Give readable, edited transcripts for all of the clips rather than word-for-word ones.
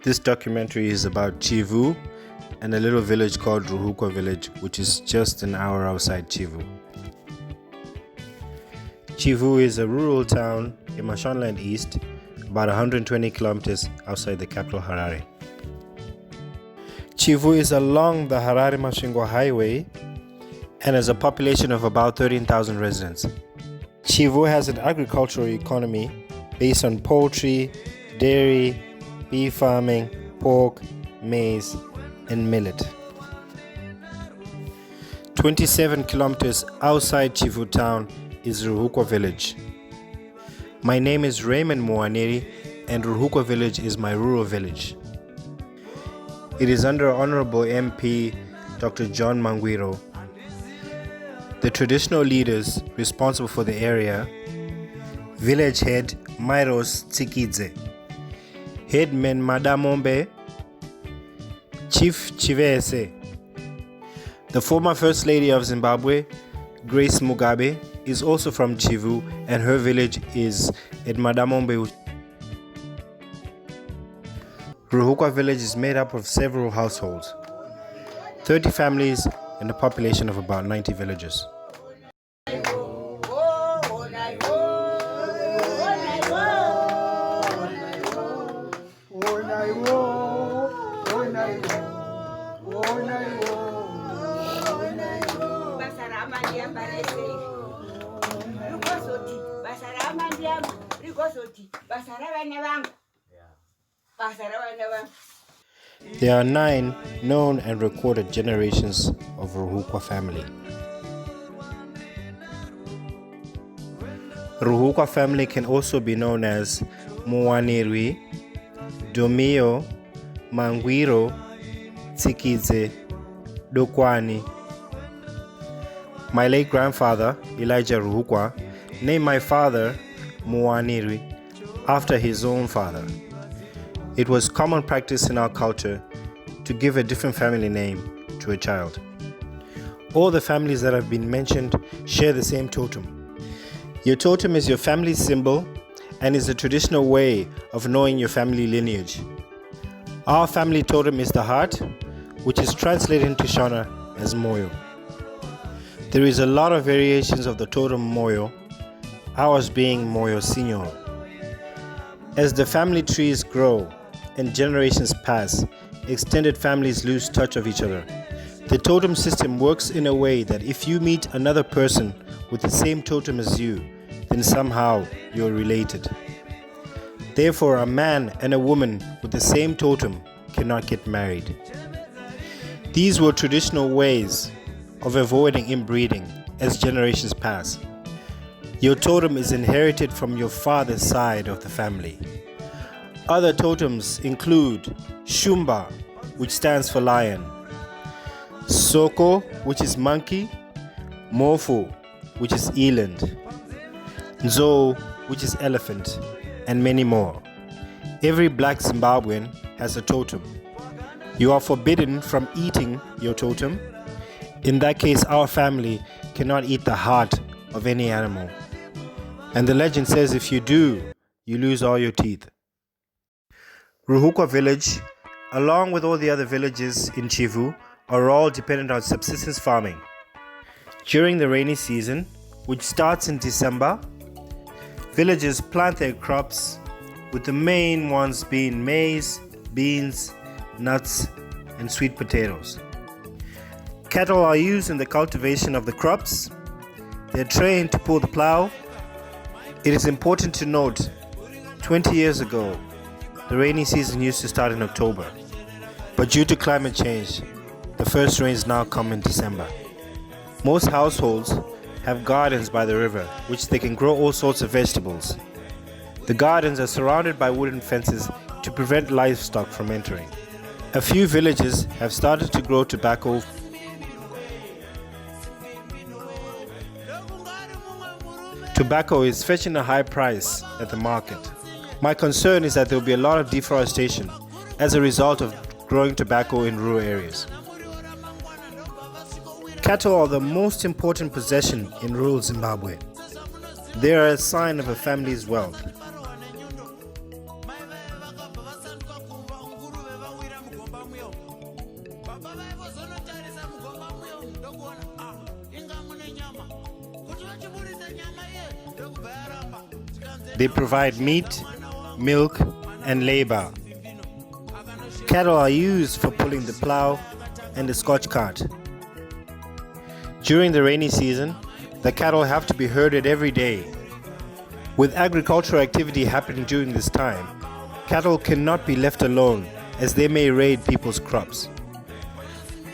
This documentary is about Chivhu and a little village called RUHUKWA village, which is just an hour outside Chivhu. Chivhu is a rural town in Mashonaland East, about 120 kilometers outside the capital Harare. Chivhu is along the Harare-Masvingo highway and has a population of about 13,000 residents. Chivhu has an agricultural economy based on poultry, dairy, beef farming, pork, maize, and millet. 27 kilometers outside Chivhu town is RUHUKWA village. My name is Raymond Moaneri, and RUHUKWA village is my rural village. It is under Honorable MP Dr. John Mangwiro. The traditional leaders responsible for the area: village head Mairos Tsikidze, headman Madamombe, Chief Chivese. The former First Lady of Zimbabwe, Grace Mugabe, is also from Chivhu, and her village is at Madamombe. RUHUKWA village is made up of several households, 30 families, and a population of about 90 villagers. There are 9 known and recorded generations of RUHUKWA family. RUHUKWA family can also be known as Moaneri, Domio, Mangwiro, Tsikidze, Dokwani. My late grandfather, Elijah RUHUKWA, named my father Moaneri after his own father. It was common practice in our culture to give a different family name to a child. All the families that have been mentioned share the same totem. Your totem is your family symbol and is a traditional way of knowing your family lineage. Our family totem is the heart, which is translated into Shona as Moyo. There is a lot of variations of the totem Moyo, ours being Moyo Signor. As the family trees grow and generations pass, extended families lose touch of each other. The totem system works in a way that if you meet another person with the same totem as you, then somehow you're related. Therefore, a man and a woman with the same totem cannot get married. These were traditional ways of avoiding inbreeding as generations pass. Your totem is inherited from your father's side of the family. Other totems include Shumba, which stands for lion, Soko, which is monkey, Mofo, which is eland, Nzo, which is elephant, and many more. Every black Zimbabwean has a totem. You are forbidden from eating your totem. In that case, our family cannot eat the heart of any animal. And the legend says if you do, you lose all your teeth. RUHUKWA village, along with all the other villages in Chivhu, are all dependent on subsistence farming. During the rainy season, which starts in December, villagers plant their crops, with the main ones being maize, beans, nuts, and sweet potatoes. Cattle are used in the cultivation of the crops. They're trained to pull the plow. It is important to note, 20 years ago, the rainy season used to start in October, but due to climate change, the first rains now come in December. Most households have gardens by the river, which they can grow all sorts of vegetables. The gardens are surrounded by wooden fences to prevent livestock from entering. A few villages have started to grow tobacco. Tobacco is fetching a high price at the market. My concern is that there will be a lot of deforestation as a result of growing tobacco in rural areas. Cattle are the most important possession in rural Zimbabwe. They are a sign of a family's wealth. They provide meat, milk, and labor. Cattle are used for pulling the plow and the scotch cart. During the rainy season, the cattle have to be herded every day. With agricultural activity happening during this time, cattle cannot be left alone as they may raid people's crops.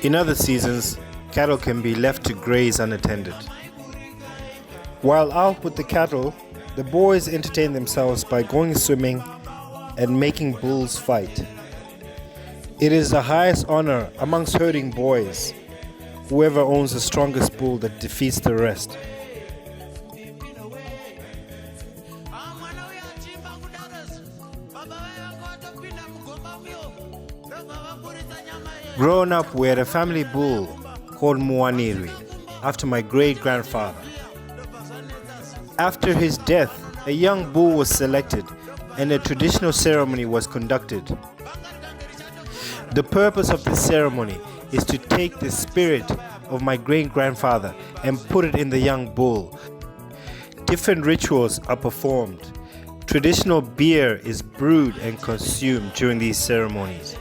In other seasons, cattle can be left to graze unattended. While out with the cattle, the boys entertain themselves by going swimming and making bulls fight. It is the highest honor amongst herding boys, whoever owns the strongest bull that defeats the rest. Growing up, we had a family bull called Muaniri, after my great-grandfather. After his death, a young bull was selected and a traditional ceremony was conducted. The purpose of this ceremony is to take the spirit of my great-grandfather and put it in the young bull. Different rituals are performed. Traditional beer is brewed and consumed during these ceremonies.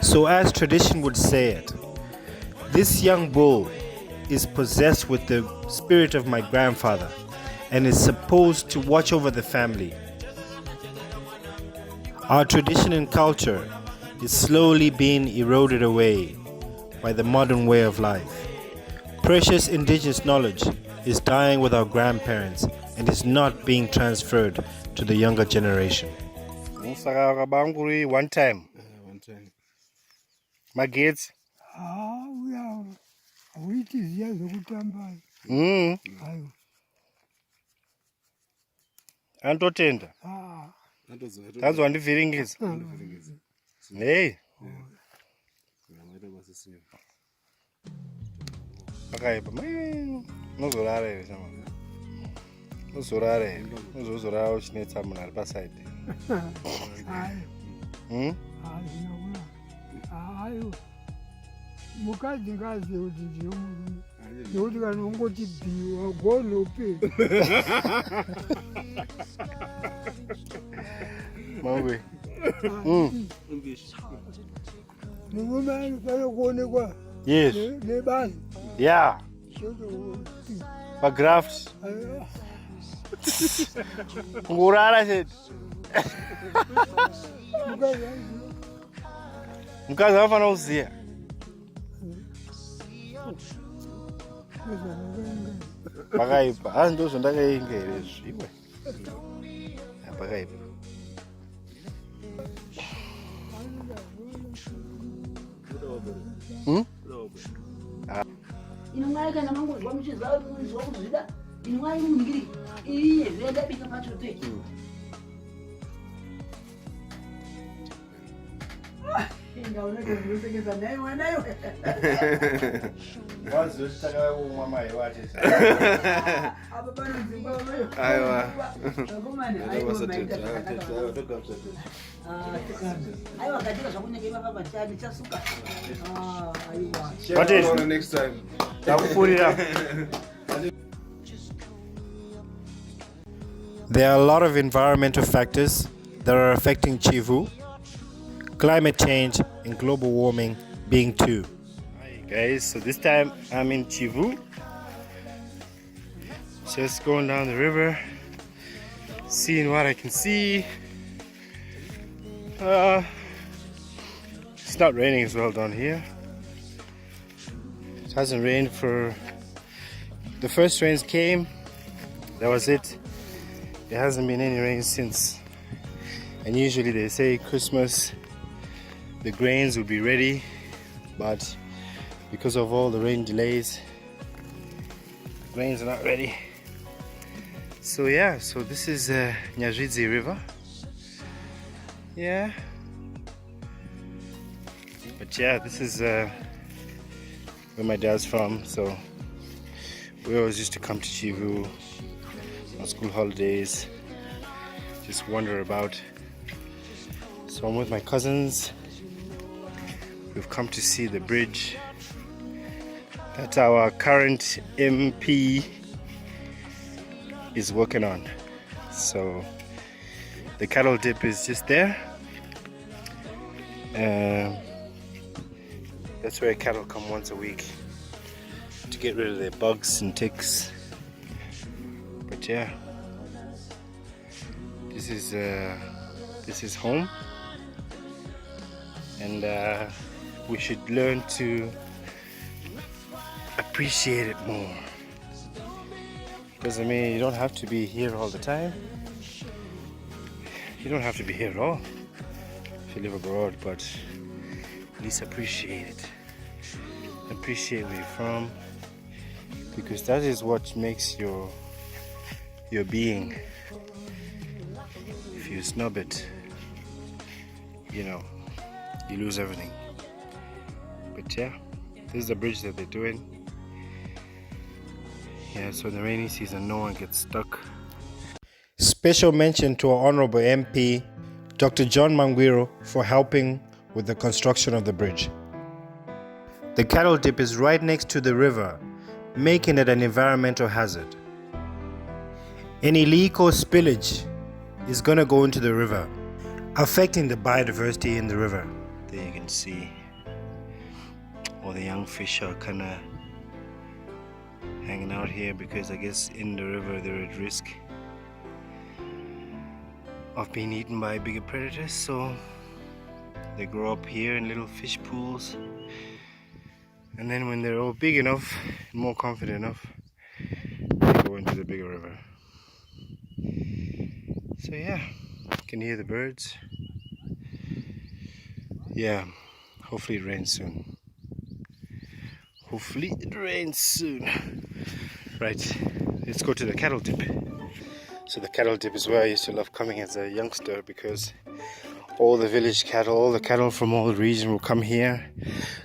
So as tradition would say it, this young bull is possessed with the spirit of my grandfather and is supposed to watch over the family. Our tradition and culture is slowly being eroded away by the modern way of life. Precious indigenous knowledge is dying with our grandparents and is not being transferred to the younger generation. One time. My kids. Antotenda. That's one feeling is. Hey. Okay, but man, no zorare sama. No zorare. No zorare which needs some on the side. Mukazi ngazi uthi umuntu kanongothi biwa golope Mawe. Ningumani bayokone kwa. Yes. Nebani. Yeah. Bagraft. Ngurara said. Mukazi afana uziya. Pakaipa ando zvandakaingere zviwe pakaipa inongaika namangozwa muchizva kuzvida inongai mungiri iye zvendabika pachote ndaonekazvinosekeza naye mwanayo wazositaka umwa mai wati apa pano Zimbabwe aiwa aiwa katika zvakunyenge mapapa chani chasuka aiwa what is next time takupurira. There are a lot of environmental factors that are affecting Chivhu, climate change and global warming being two. Hi guys, so this time I'm in Chivhu, just going down the river, seeing what I can see. It's not raining as well down here. It hasn't rained for the first rains came, that was it. There hasn't been any rain since, and usually they say Christmas the grains will be ready, but because of all the rain delays, grains are not ready. So yeah, so this is Nyazvidzi River. Yeah, but yeah, this is where my dad's from, so we always used to come to Chivhu on school holidays. just wander about. So I'm with my cousins. We've come to see the bridge that our current MP is working on. So the cattle dip is just there. That's where cattle come once a week to get rid of their bugs and ticks. But yeah, this is home, and we should learn to appreciate it more. Because I mean, you don't have to be here all the time. You don't have to be here at all if you live abroad, but at least appreciate it. Appreciate where you're from, because that is what makes your being. If you snub it, you know, you lose everything. But yeah, this is the bridge that they're doing. Yeah, so in the rainy season, no one gets stuck. Special mention to our Honorable MP, Dr. John Mangwiro, for helping with the construction of the bridge. The cattle dip is right next to the river, making it an environmental hazard. Any leak or spillage is going to go into the river, affecting the biodiversity in the river. There you can see all the young fish are kind of hanging out here because I guess in the river they're at risk of being eaten by bigger predators, so they grow up here in little fish pools, and then when they're all big enough and more confident enough, they go into the bigger river. So yeah, you can hear the birds. Yeah, hopefully it rains soon. Hopefully it rains soon. Right, let's go to the cattle dip. So the cattle dip is where I used to love coming as a youngster, because all the village cattle, all the cattle from all the region will come here,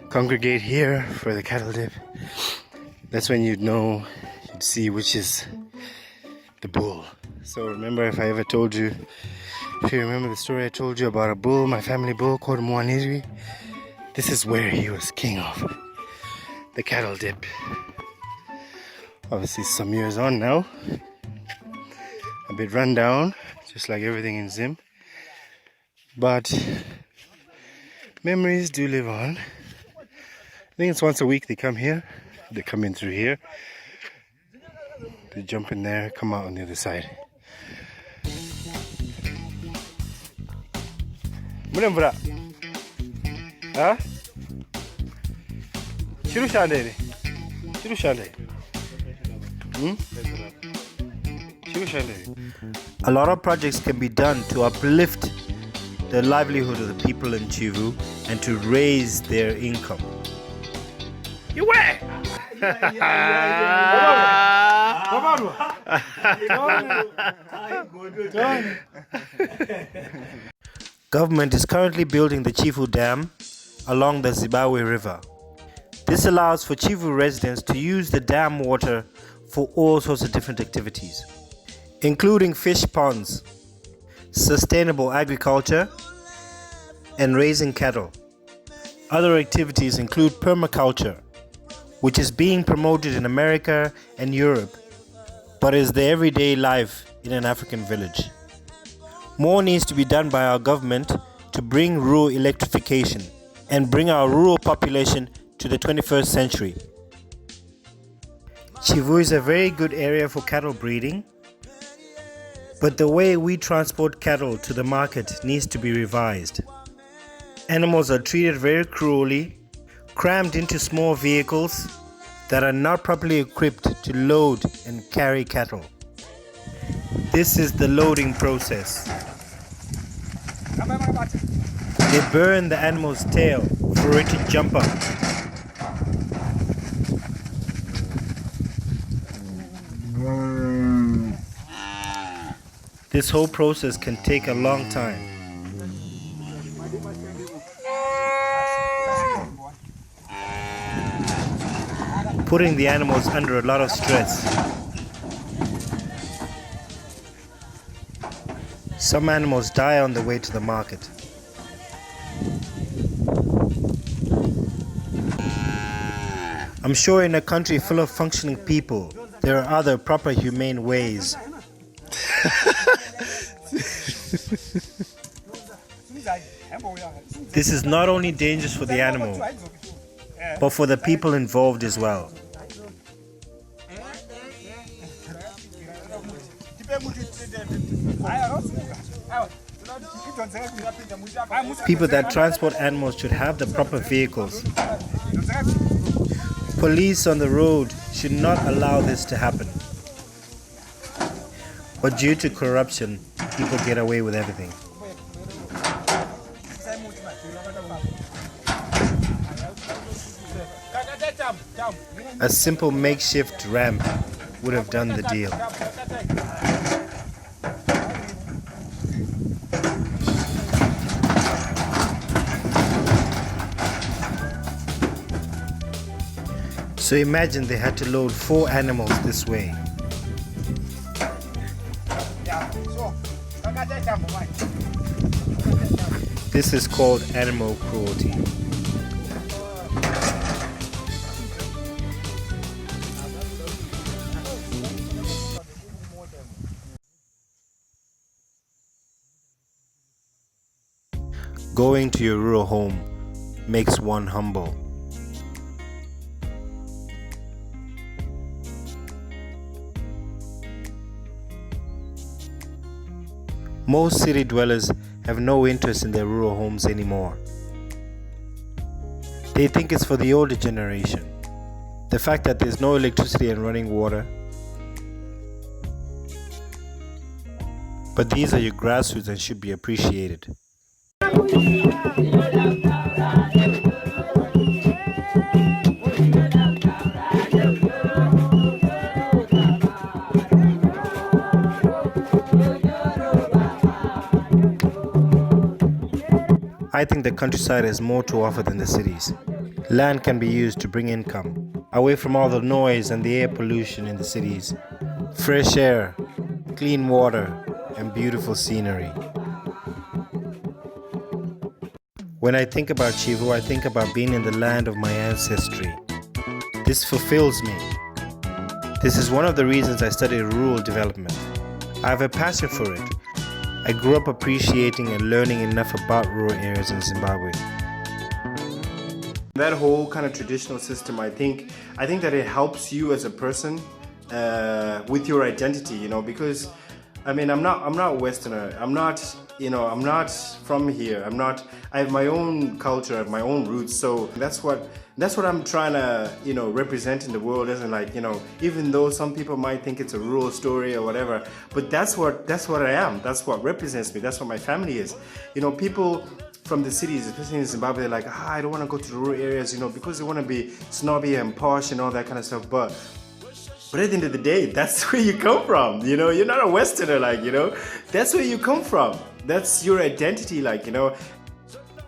congregate here for the cattle dip. That's when you'd know, you'd see which is the bull. So remember, if I ever told you, if you remember the story I told you about a bull, my family bull called Muaniri, this is where he was king of the cattle dip. Obviously some years on now, a bit run down, just like everything in Zim, but memories do live on. I think it's once a week they come here. They come in through here, they jump in there, come out on the other side. Mulembra, huh? Chiru shande, chiru shande. A lot of projects can be done to uplift the livelihood of the people in Chivhu and to raise their income. You where? Government is currently building the Chivhu Dam along the Zimbabwe River. This allows for Chivhu residents to use the dam water for all sorts of different activities, including fish ponds, sustainable agriculture, and raising cattle. Other activities include permaculture, which is being promoted in America and Europe, but is the everyday life in an African village. More needs to be done by our government to bring rural electrification and bring our rural population to the 21st century. Chivhu is a very good area for cattle breeding, but the way we transport cattle to the market needs to be revised. Animals are treated very cruelly, crammed into small vehicles that are not properly equipped to load and carry cattle. This is the loading process. They burn the animal's tail for it to jump up. This whole process can take a long time. Putting the animals under a lot of stress. Some animals die on the way to the market. I'm sure in a country full of functioning people, there are other proper humane ways. This is not only dangerous for the animal, but for the people involved as well. People that transport animals should have the proper vehicles. Police on the road should not allow this to happen. But due to corruption, people get away with everything. A simple makeshift ramp would have done the deal. So imagine they had to load 4 animals this way. This is called animal cruelty. Going to your rural home makes one humble. Most city dwellers have no interest in their rural homes anymore. They think it's for the older generation. The fact that there's no electricity and running water. But these are your grassroots and should be appreciated. I think the countryside has more to offer than the cities. Land can be used to bring income, away from all the noise and the air pollution in the cities. Fresh air, clean water, and beautiful scenery. When I think about Chivhu, I think about being in the land of my ancestry. This fulfills me. This is one of the reasons I studied rural development. I have a passion for it. I grew up appreciating and learning enough about rural areas in Zimbabwe. That whole kind of traditional system, I think that it helps you as a person with your identity, you know, because I mean, I'm not a Westerner. I'm not from here. I have my own culture, I have my own roots. So that's what I'm trying to, represent in the world. Isn't like, even though some people might think it's a rural story or whatever, but that's what I am. That's what represents me. That's what my family is. People from the cities, especially in Zimbabwe, they're like, I don't want to go to the rural areas, because they want to be snobby and posh and all that kind of stuff. But at the end of the day, that's where you come from. You're not a Westerner, that's where you come from. That's your identity,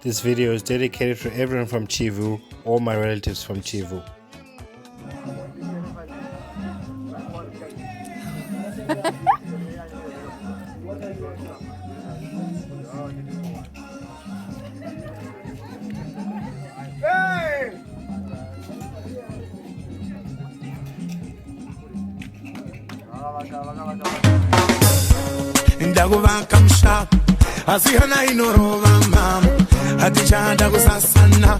This video is dedicated to everyone from Chivhu, all my relatives from Chivhu. Ndakuvanka mshapu asihana inorova mama hatichada kusasana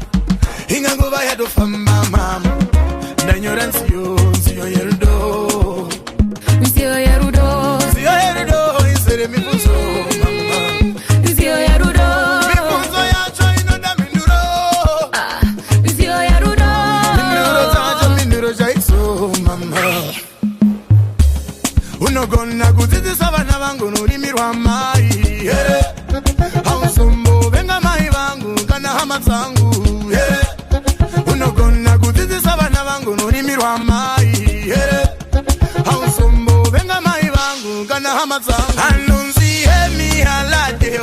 inganguva yatofamba mama ndanyora nziyo yerudo izere mibvunzo mama nziyo yerudo mibvunzo yacho inoda minduro minduro dzacho minduro chaidzo mama unogona kudzidzisa vana vangu norimi rwamai hausombo venga mai vangu kana hama dzangu unogona kudzidzisa vana vangu norimi rwamai hausombo venga mai vangu kana hama dzangu anonzi hemi halade